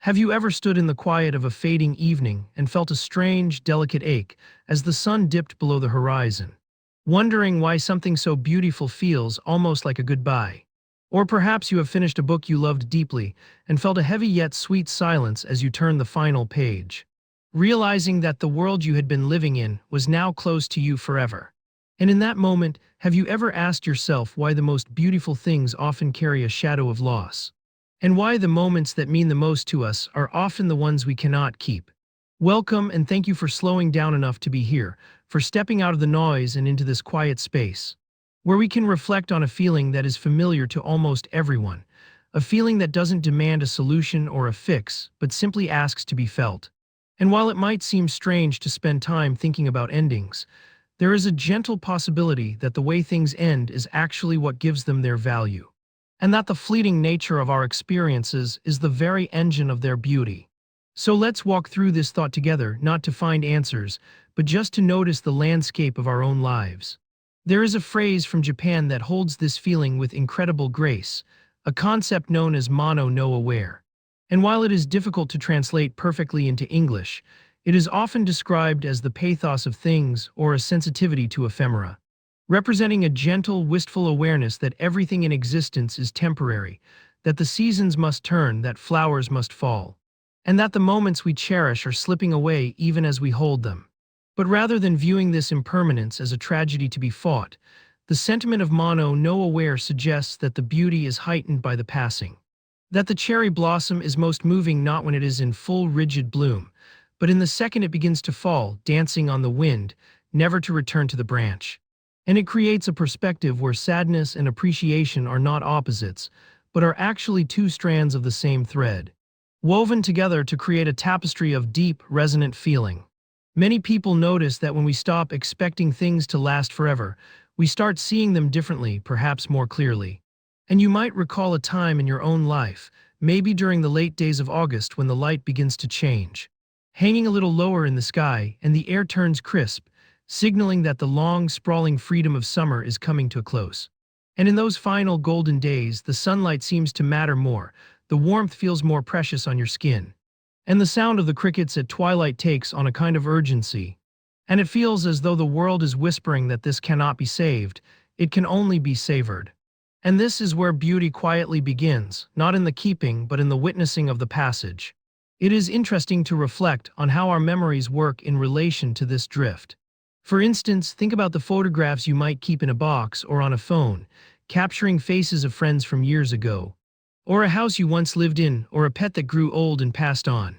Have you ever stood in the quiet of a fading evening and felt a strange, delicate ache as the sun dipped below the horizon, wondering why something so beautiful feels almost like a goodbye? Or perhaps you have finished a book you loved deeply and felt a heavy yet sweet silence as you turned the final page, realizing that the world you had been living in was now close to you forever. And in that moment, have you ever asked yourself why the most beautiful things often carry a shadow of loss? And why the moments that mean the most to us are often the ones we cannot keep. Welcome, and thank you for slowing down enough to be here, for stepping out of the noise and into this quiet space, where we can reflect on a feeling that is familiar to almost everyone, a feeling that doesn't demand a solution or a fix, but simply asks to be felt. And while it might seem strange to spend time thinking about endings, there is a gentle possibility that the way things end is actually what gives them their value, and that the fleeting nature of our experiences is the very engine of their beauty. So let's walk through this thought together, not to find answers, but just to notice the landscape of our own lives. There is a phrase from Japan that holds this feeling with incredible grace, a concept known as mono no aware. And while it is difficult to translate perfectly into English, it is often described as the pathos of things or a sensitivity to ephemera, representing a gentle, wistful awareness that everything in existence is temporary, that the seasons must turn, that flowers must fall, and that the moments we cherish are slipping away even as we hold them. But rather than viewing this impermanence as a tragedy to be fought, the sentiment of mono no aware suggests that the beauty is heightened by the passing, that the cherry blossom is most moving not when it is in full rigid bloom, but in the second it begins to fall, dancing on the wind, never to return to the branch. And it creates a perspective where sadness and appreciation are not opposites, but are actually two strands of the same thread, woven together to create a tapestry of deep, resonant feeling. Many people notice that when we stop expecting things to last forever, we start seeing them differently, perhaps more clearly. And you might recall a time in your own life, maybe during the late days of August when the light begins to change, hanging a little lower in the sky and the air turns crisp, signaling that the long, sprawling freedom of summer is coming to a close. And in those final golden days, the sunlight seems to matter more, the warmth feels more precious on your skin, and the sound of the crickets at twilight takes on a kind of urgency. And it feels as though the world is whispering that this cannot be saved, it can only be savored. And this is where beauty quietly begins, not in the keeping but in the witnessing of the passage. It is interesting to reflect on how our memories work in relation to this drift. For instance, think about the photographs you might keep in a box or on a phone, capturing faces of friends from years ago, or a house you once lived in, or a pet that grew old and passed on.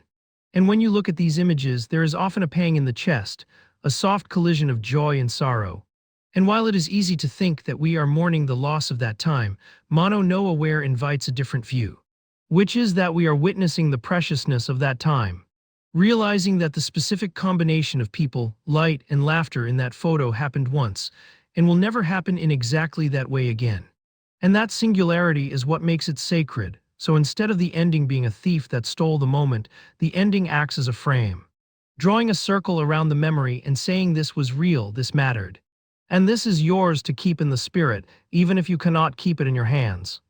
And when you look at these images, there is often a pang in the chest, a soft collision of joy and sorrow. And while it is easy to think that we are mourning the loss of that time, mono no aware invites a different view, which is that we are witnessing the preciousness of that time, realizing that the specific combination of people, light, and laughter in that photo happened once, and will never happen in exactly that way again. And that singularity is what makes it sacred, so instead of the ending being a thief that stole the moment, the ending acts as a frame, drawing a circle around the memory and saying this was real, this mattered. And this is yours to keep in the spirit, even if you cannot keep it in your hands.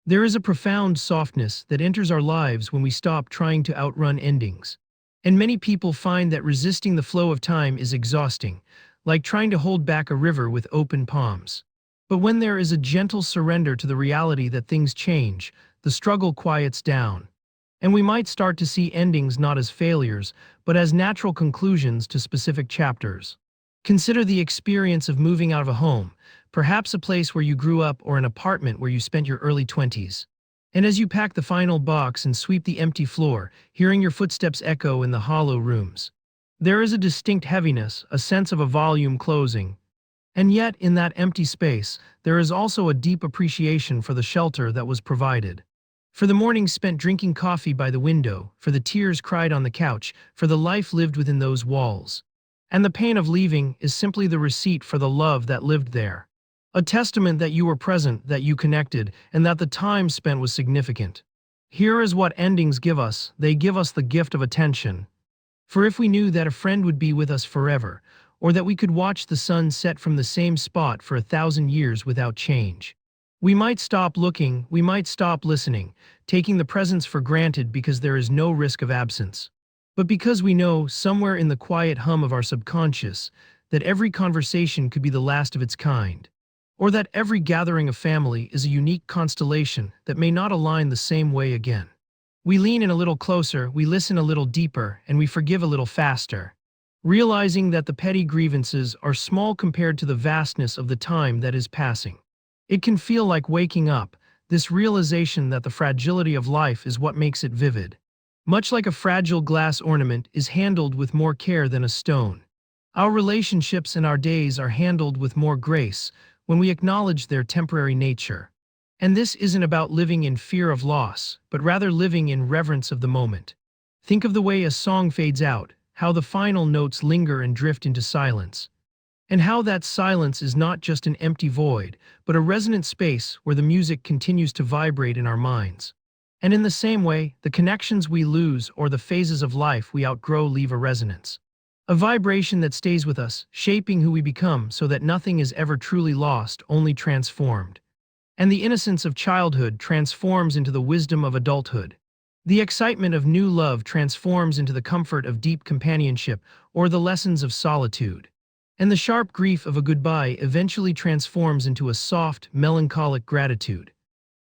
There is a profound softness that enters our lives when we stop trying to outrun endings. And many people find that resisting the flow of time is exhausting, like trying to hold back a river with open palms. But when there is a gentle surrender to the reality that things change, the struggle quiets down. And we might start to see endings not as failures, but as natural conclusions to specific chapters. Consider the experience of moving out of a home, perhaps a place where you grew up or an apartment where you spent your early 20s. And as you pack the final box and sweep the empty floor, hearing your footsteps echo in the hollow rooms, there is a distinct heaviness, a sense of a volume closing. And yet, in that empty space, there is also a deep appreciation for the shelter that was provided. For the mornings spent drinking coffee by the window, for the tears cried on the couch, for the life lived within those walls. And the pain of leaving is simply the receipt for the love that lived there. A testament that you were present, that you connected, and that the time spent was significant. Here is what endings give us. They give us the gift of attention. For if we knew that a friend would be with us forever, or that we could watch the sun set from the same spot for 1,000 years without change, We might stop looking, we might stop listening, taking the presence for granted because there is no risk of absence. But because we know, somewhere in the quiet hum of our subconscious, that every conversation could be the last of its kind, or that every gathering of family is a unique constellation that may not align the same way again. We lean in a little closer, we listen a little deeper, and we forgive a little faster, realizing that the petty grievances are small compared to the vastness of the time that is passing. It can feel like waking up, this realization that the fragility of life is what makes it vivid. Much like a fragile glass ornament is handled with more care than a stone, our relationships and our days are handled with more grace when we acknowledge their temporary nature. And this isn't about living in fear of loss, but rather living in reverence of the moment. Think of the way a song fades out, how the final notes linger and drift into silence, and how that silence is not just an empty void, but a resonant space where the music continues to vibrate in our minds. And in the same way, the connections we lose or the phases of life we outgrow leave a resonance. A vibration that stays with us, shaping who we become so that nothing is ever truly lost, only transformed. And the innocence of childhood transforms into the wisdom of adulthood. The excitement of new love transforms into the comfort of deep companionship or the lessons of solitude. And the sharp grief of a goodbye eventually transforms into a soft, melancholic gratitude.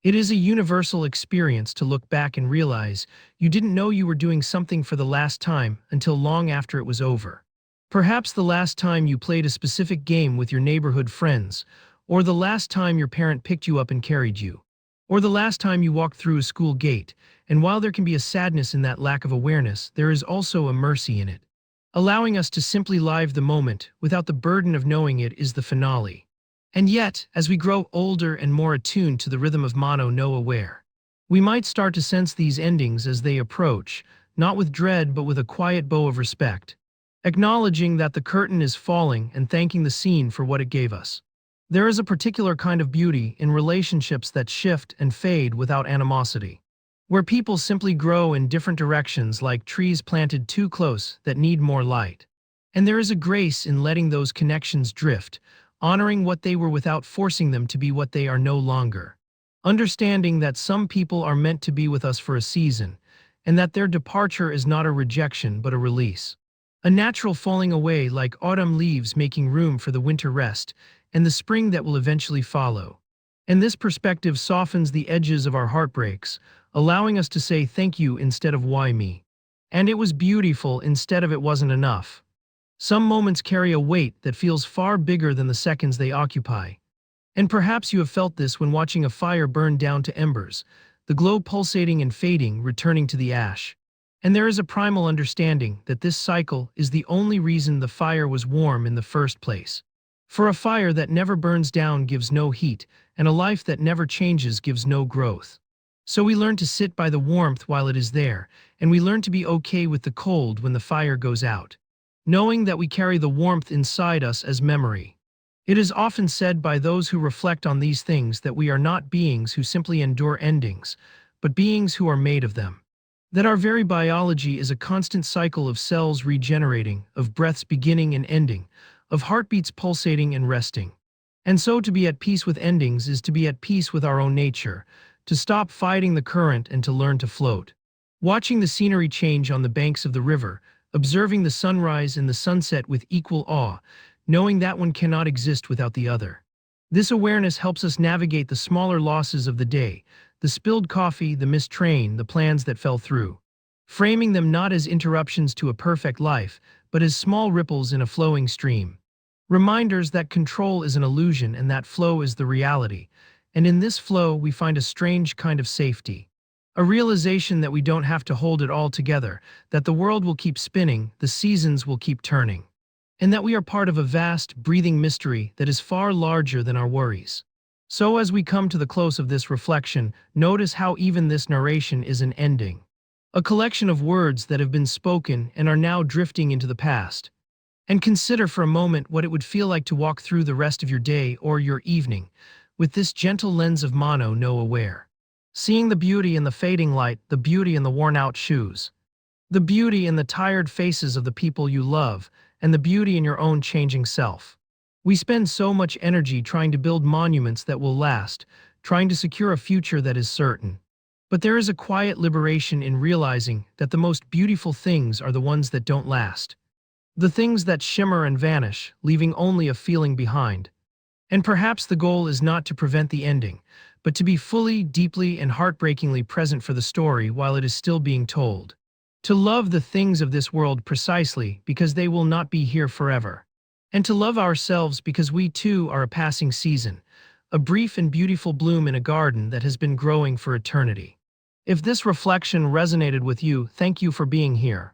It is a universal experience to look back and realize you didn't know you were doing something for the last time until long after it was over. Perhaps the last time you played a specific game with your neighborhood friends, or the last time your parent picked you up and carried you, or the last time you walked through a school gate, and while there can be a sadness in that lack of awareness, there is also a mercy in it. Allowing us to simply live the moment without the burden of knowing it is the finale. And yet, as we grow older and more attuned to the rhythm of mono no aware, we might start to sense these endings as they approach, not with dread but with a quiet bow of respect, acknowledging that the curtain is falling and thanking the scene for what it gave us. There is a particular kind of beauty in relationships that shift and fade without animosity, where people simply grow in different directions like trees planted too close that need more light. And there is a grace in letting those connections drift, honoring what they were without forcing them to be what they are no longer. Understanding that some people are meant to be with us for a season, and that their departure is not a rejection but a release. A natural falling away like autumn leaves making room for the winter rest and the spring that will eventually follow. And this perspective softens the edges of our heartbreaks, allowing us to say thank you instead of why me. And it was beautiful instead of it wasn't enough. Some moments carry a weight that feels far bigger than the seconds they occupy. And perhaps you have felt this when watching a fire burn down to embers, the glow pulsating and fading, returning to the ash. And there is a primal understanding that this cycle is the only reason the fire was warm in the first place. For a fire that never burns down gives no heat, and a life that never changes gives no growth. So we learn to sit by the warmth while it is there, and we learn to be okay with the cold when the fire goes out, knowing that we carry the warmth inside us as memory. It is often said by those who reflect on these things that we are not beings who simply endure endings, but beings who are made of them. That our very biology is a constant cycle of cells regenerating, of breaths beginning and ending, of heartbeats pulsating and resting. And so to be at peace with endings is to be at peace with our own nature, to stop fighting the current and to learn to float. Watching the scenery change on the banks of the river, observing the sunrise and the sunset with equal awe, knowing that one cannot exist without the other. This awareness helps us navigate the smaller losses of the day, the spilled coffee, the missed train, the plans that fell through, framing them not as interruptions to a perfect life, but as small ripples in a flowing stream. Reminders that control is an illusion and that flow is the reality, and in this flow we find a strange kind of safety. A realization that we don't have to hold it all together, that the world will keep spinning, the seasons will keep turning, and that we are part of a vast, breathing mystery that is far larger than our worries. So as we come to the close of this reflection, notice how even this narration is an ending. A collection of words that have been spoken and are now drifting into the past. And consider for a moment what it would feel like to walk through the rest of your day or your evening with this gentle lens of mono no aware. Seeing the beauty in the fading light, the beauty in the worn-out shoes, the beauty in the tired faces of the people you love, and the beauty in your own changing self. We spend so much energy trying to build monuments that will last, trying to secure a future that is certain. But there is a quiet liberation in realizing that the most beautiful things are the ones that don't last. The things that shimmer and vanish, leaving only a feeling behind. And perhaps the goal is not to prevent the ending, but to be fully, deeply, and heartbreakingly present for the story while it is still being told. To love the things of this world precisely because they will not be here forever. And to love ourselves because we too are a passing season, a brief and beautiful bloom in a garden that has been growing for eternity. If this reflection resonated with you, thank you for being here.